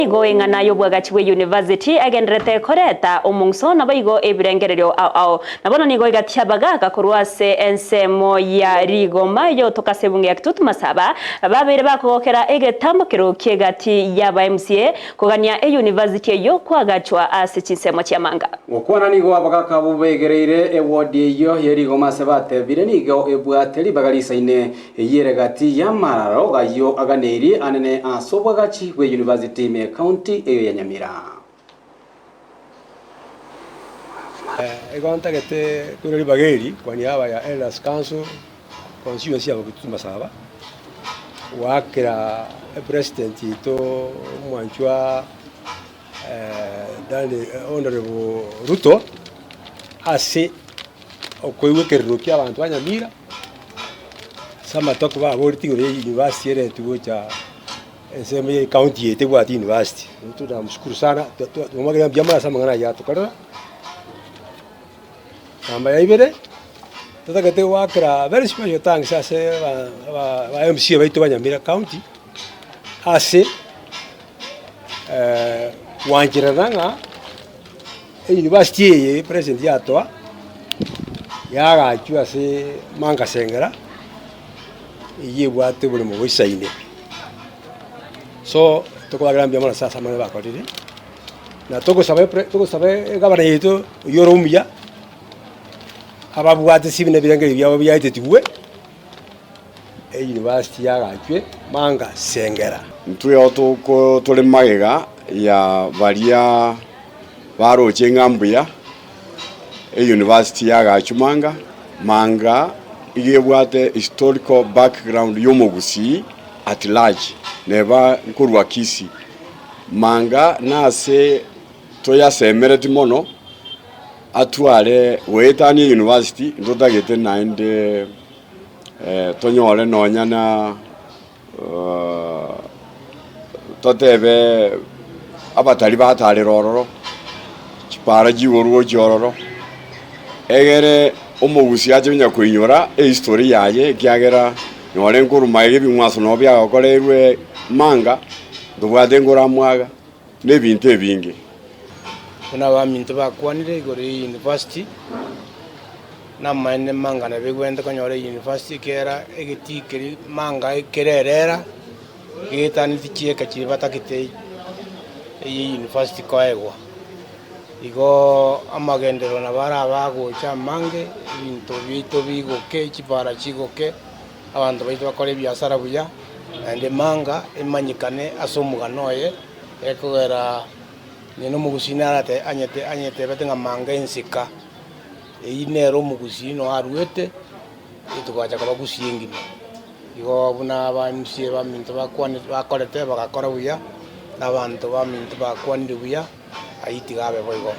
Going na yobwagachiwe university agendrete koreta omungso nabaigo ebirengerero ao nabono nigo igatiabaga gakorwase ensemo ya rigoma yo tokasebunge yakitut masaba babere bakogokera egetambukiro kiegati yaba MCA kogania university yo kwagachwa asichinsemo chiamanga okwana nigo abagaka bubegereire ewodi yo yerigoma sebate birenigo ebwateri bagalisaine yeregati yamararo gayo aganeri anene asobwagachi we university me county eyo ya Nyamira. Egonta gete kuri bageri kwa niaba ya Elders Council constituency ya Kitut Masaba wakira president ito mwanchwa dale honorable Ruto ase okwewekerukia abantu ba Nyamira sama toko ba boriti ngore university ere tugocha enseme county yete kwa university tunamshukuru sana tumwagira byamara sama ngana yato kada kama yaibere tatagate wakra very special thanks ase ba MC baito ba Nyamira county ase wanjiranga university ye president yato yaga chu ase manga sengera yebwate buli mu wisaine so tokobagira byamara sasa mane bakorire na tokosabe gabana yeto yorumya ababwate sibine birengeri byabo byayitetiwe university yagachwe manga sengera ntuyo tuko tole magega ya baria baroche ngambuya university yagachumanga manga igebwate historical background yomogusi at large neba nkurwa kisi manga nase toya semere timono atware wetani university ndotagete nainde tonyole nonyana totebe abatali batale rororo chipara jiworuo jororo egere omugusi aje kwinyora history yaye kyagera nyore nkuru maige bimwaso no byakolerwe manga ndubwate ngora mwaga nebintu ebingi kuna bamintu bakwanire gore university na mane manga na begwenda kanyore university kera egitikeri manga kererera getani tichieka chibatakite iyi university kwaegwa igo amagendero na bara bagocha mange ibintu bito bigoke chipara chigoke abantu baito bakore byasara buya ande manga emanyikane asomuganoye ekogera nino mugusina arate anyete batenga manga ensika einero mugusino aruete itugwacha kaba gusingina igo buna abansie baminto bakwane bakorete bagakora buya nabantu baminto bakwanire buya ayitigabe boigo